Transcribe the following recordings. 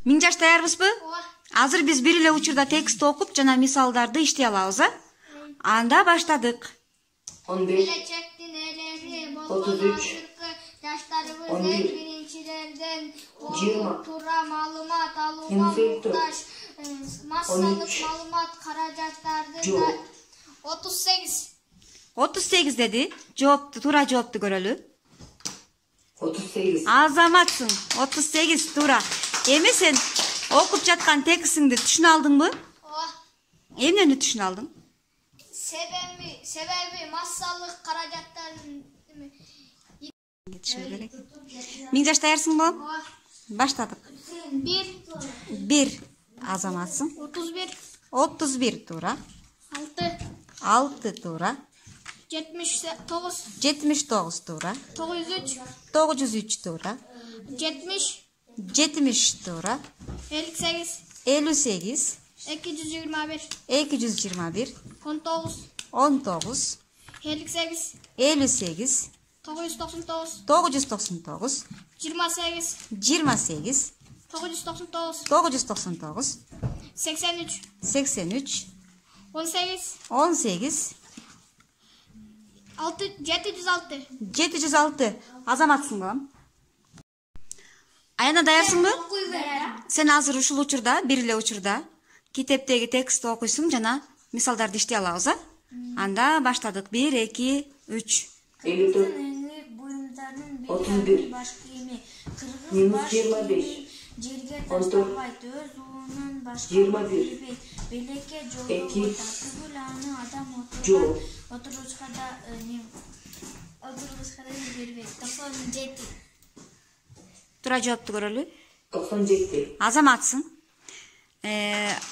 Миңжаш даярбызбы? Азыр биз бир эле учурда текст окуп жана мисалдарды иштей алабыз, Анда баштадык. 11 33 11 20 Тура маалымат алууга муктаж массалык маалымат каражаттарды 38 38 dedi. Тура жоопту көрөлү. 38 Азаматсың. 38 тура. Эми сен окуп жаткан текстиңди түшүнө алдыңбы? Эмнени түшүнө алдың? Себеби массалык каражаттардын Миңжаш даярсыңбы? Баштадык. 1 Азаматсың. 31 31 тура. 6 тура. 79 79 тура. 903 903 тура. 70 тура. 58 58 221 221 19 58 999 999 28 999 83 83 18 18 706 Азаматсың балам. Аяна даярсыңбы? Сен азыр ушул учурда, бир эле учурда китептеги текстти окуйсуң жана мисалдарды иштей алабыз, Анда баштадык. 1 2 3 54 31 минус 25 Жерге 14 таштабайт, өз уунун башка 21 бербейт. Белекке жолго 2 тартып аны адам жол отурушка да бербейт. 97 Тура жоопту көрөлү. 97 Азаматсың.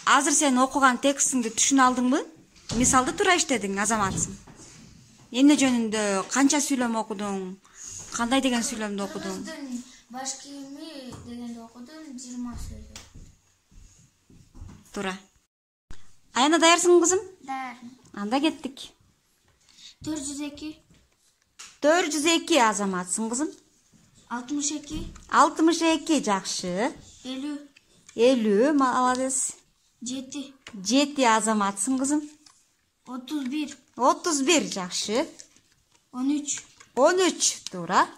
Азыр сен окуган текстиңди түшүнө алдыңбы? Мисалды тура иштедиң, Азаматсың. Эмне жөнүндө канча сүйлөм окудуң? Кандай деген сүйлөмдү окудуң? Баш кийими дегенди окудум, 20 сөз. Тура. Аяна даярсың кызым? Даяр. Анда кеттик. 402 402 Азаматсың кызым. 62 62 жакшы. 50 50 молодец. 7 Азаматсың кызым. 31 жакшы. 13 тура.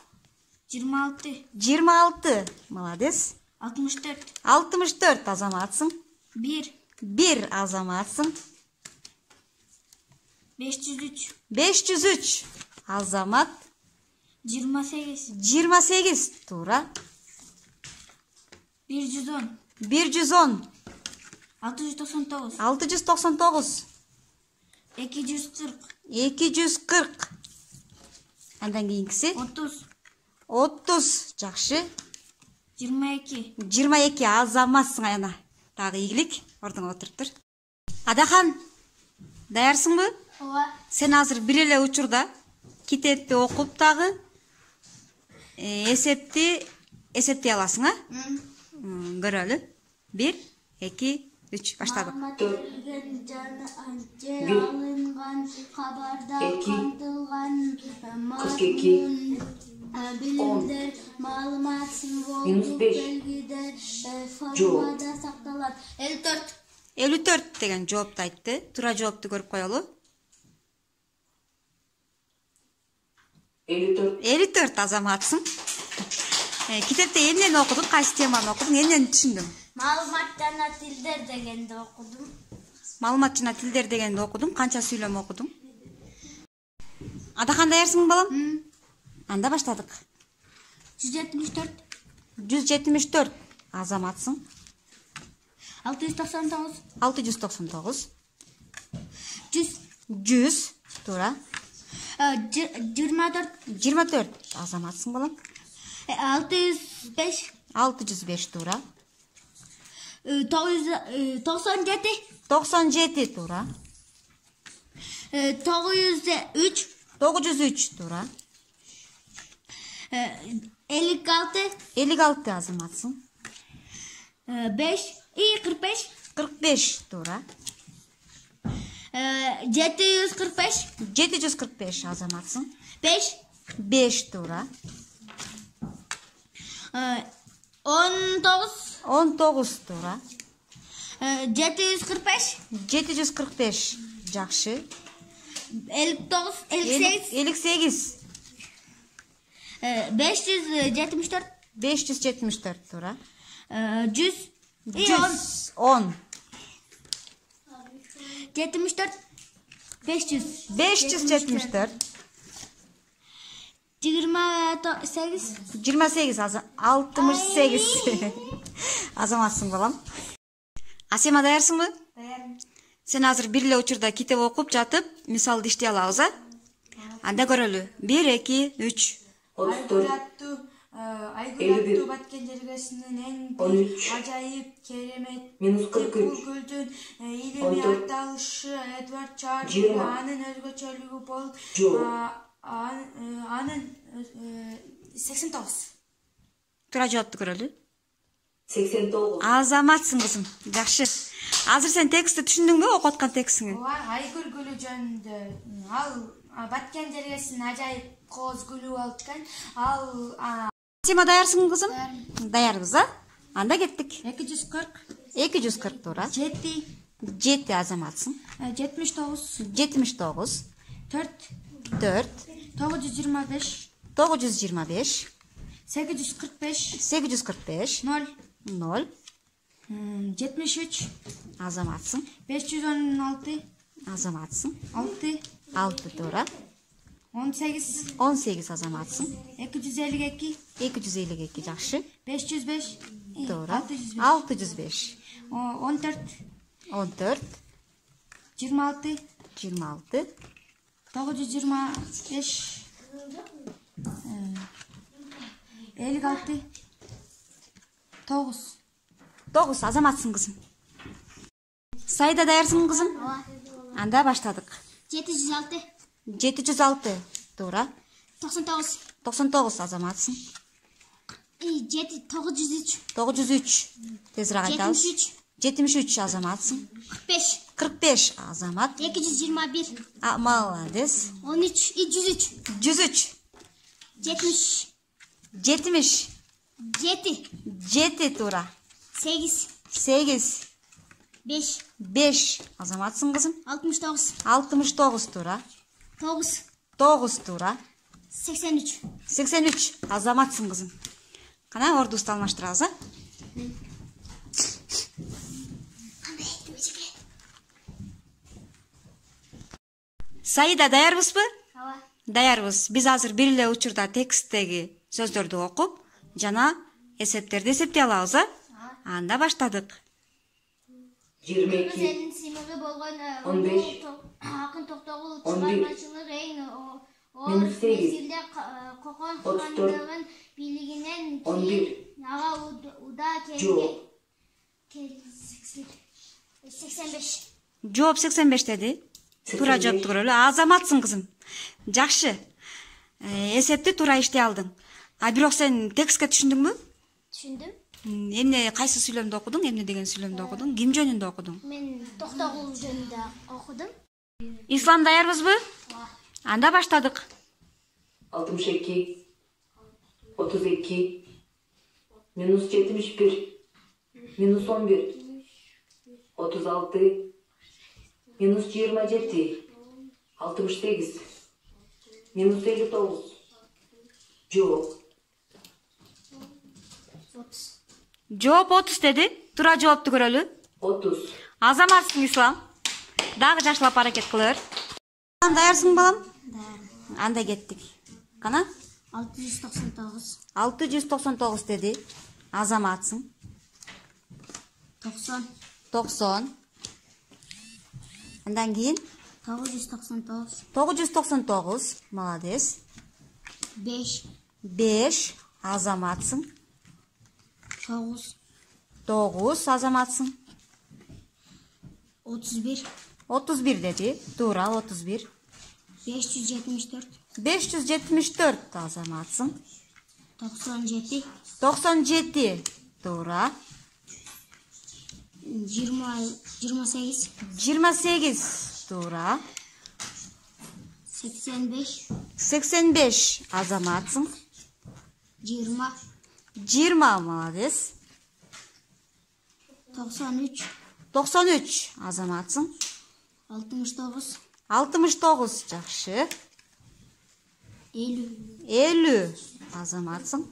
26 молодец. 64 Азаматсың. 1 Азаматсың. 503 Азамат. 28 тура. 110 699 240 Андан кийинкиси 30 жакшы. 22 Азаматсың Аяна. Дагы ийгилик, ордуңа отуруп тур. Адахан, даярсыңбы? Сен азыр бир эле учурда китепти окуп дагы эсептей аласың, Көрөлү. 1 2 3 баштадык. 42 Bilimler, malumat, simbol, minus 5 belgiler, formada saktalar. 54 деген жоопту айтты. Тура жоопту көрүп коелу. 54 Азаматсың. Китепте эмнени окудуң? Кайсы теманы окудуң? Эмнени түшүндүң? Маалымат жана тилдер дегенди окудум. Маалымат жана тилдер дегенди окудуң. Канча сүйлөм окудуң? Адахан даярсың балам? Анда баштадык. 174 Азаматсың. 699 100 тура. 24 Азаматсың балам. 605 тура. 97 тура. 903 тура. 56 Азаматсың. 45 тура. 745 Азаматсың. 5 тура. 19 19 туура. 745. 745 жакшы. 59. 58. 58. 574. 574 туура. 100. 110. 74. 500. 574. 28. 28 68. Азаматсың балам. Асема даярсыңбы? Dayan. Сен азыр бир эле учурда китеп окуп жатып, мисалды иштей алабыз, а? Анда көрөлү. 1 2 3. 34. Айгүл баткен жергесинин эң 13. ажайып керемет Минус 43. бул көлдүн илими 14. аталышы Эдвард Чарльз 20. анын өзгөчөлүгү болуп Жок. анын 89. Туура жоопту көрөлү. 89. Азаматсың кызым. Жакшы. Азыр сен текстти түшүндүңбү, окуп аткан текстиңи? Айгүл гүлү жөнүндө ал баткен жергесинин ажайып кооз гүлү болуп экен. Ал Асема даярсың кызым? Даярбыз, а? Анда кеттик. 240. 240 туура. 7. 7 азаматсың. 79. 79. 4. 4. 925. 925. 845. 845. 0. 0. 73. Азаматсың. 516. Азаматсың. 6. 6 туура. 18. 18 азаматсың. 252. 252 жакшы. 505. Туура. 605. 605. 14. 14. 26. 26. 925. 56. 9. 9 азаматсың кызым. Сайда даярсың кызым? Анда баштадык. 706. 706 туура. 99. 99 азаматсың. 903. 903. Тезирээк айтабыз. 73. 73 азаматсың. 45. 45 азамат. 221. Молодец. 13. 103. 103. 70. 70. 7. 7 туура. 8. 8. 5. 5 азаматсың кызым. 69. 69 туура. 9. 9 туура. 83. 83 азаматсың кызым. Кана ордубузду алмаштырабыз, а? Саида даярбызбы? Ава. Даярбыз. Биз азыр бир эле учурда тексттеги сөздөрдү окуп, жана эсептерди эсептей алабыз, а? Анда баштадык. 22. Өзенин символу болгон 15. Акын Токтогул 11. чыгармачылык эң Минус 8. мезгилде Кокон 34. хандыгын бийлигинен 11. ага уда Жок. 85. Жооп 85 деди. Туура 85. жоопту көрөлү. Азаматсың кызым. Жакшы. Эсепти туура иштей алдың. А бирок сен текстке түшүндүңбү? Түшүндүм. Эмне кайсы сүйлөмдү окудуң? Эмне деген сүйлөмдү окудуң? Ким жөнүндө окудуң? Мен Токтогул жөнүндө окудум. Ислам даярбызбы? Анда баштадык. 62. 32. Minus 71. Minus 11. 36. Minus 27. 68. Minus 59. Жок. 30. Жооп 30 деди. Туура жоопту көрөлү. 30. Азаматсың Ислам. Дагы жакшылап аракет кылыр. Даярсың балам? Да. Анда кеттик. Кана? 699. 699 деди. Азаматсың. 90. 90. Андан кийин 999. 999. Молодец. 5. 5 азаматсың. 9. 9 азаматсың. 31. 31 деди. Туура 31. 574. 574 азаматсың. 97. 97 туура. 28. 28 туура. 85. 85 азаматсың. 20. 20 молодец. 93, 93 азаматсың. 69, 69 жакшы. 50, 50 азаматсың.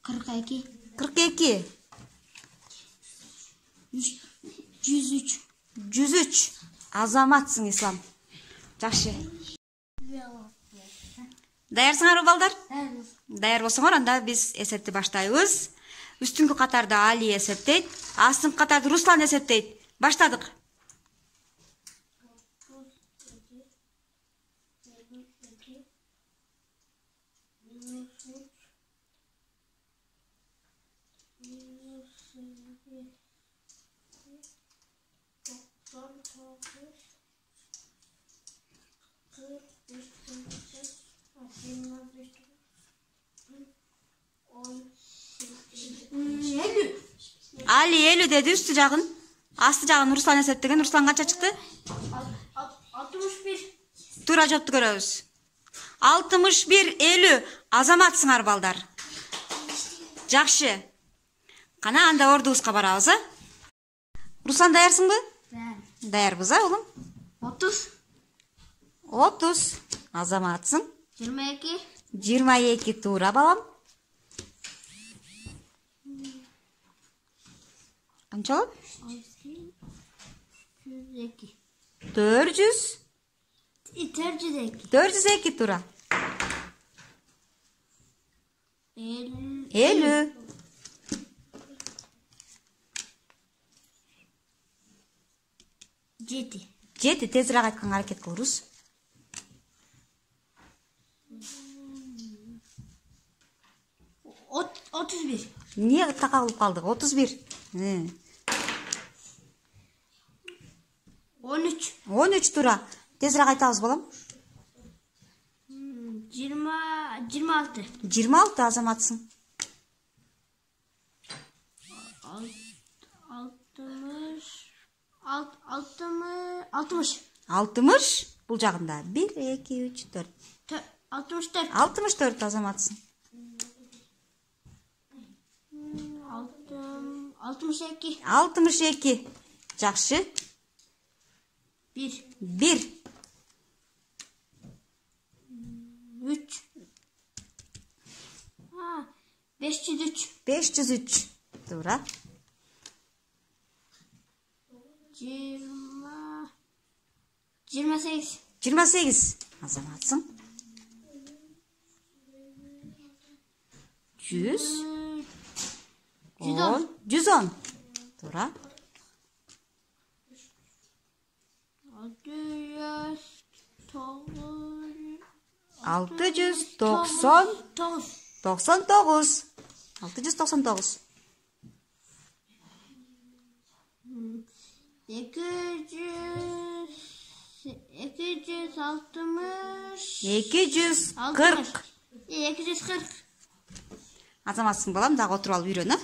42, 42 103. 103 азаматсың Ислам. Жакшы. Даярсыңарбы балдар? Даяр болсоңор анда биз эсепти баштайбыз. Үстүңкү катарда Али эсептейт, астыңкы катарда Руслан эсептейт. Баштадык. Али 50 dedi üstü жагын. Асты жагын Руслан эсептеген. Руслан канча чыкты? 61. Туура жоопту көрөбүз. 61 50 азаматсыңар балдар. Жакшы. Кана анда ордубузга барабыз, а? Руслан даярсыңбы? Даярбыз, а, улум? 30, 30 азаматсың. 22, 22 туура балам. Канчалып? 102. 400. 402. 402 туура. 50. 50. 7. 7 тезирээк айтканга аракет кылабыз. 31. Эмне така кылып калдык? 31. 13. 13 туура. Тезирээк айтабыз балам. 26. 26 азаматсың. 60. 60 бул жагында 1 2 3 4. 64. 64 азаматсың. 62. 62. Жакшы. 1. 1 3. 503. 503 туура. 28. 28 азаматсың. 100 110. 110 туура. 699 699 240 240. азаматсың балам, дагы отуруп алып үйрөн, а?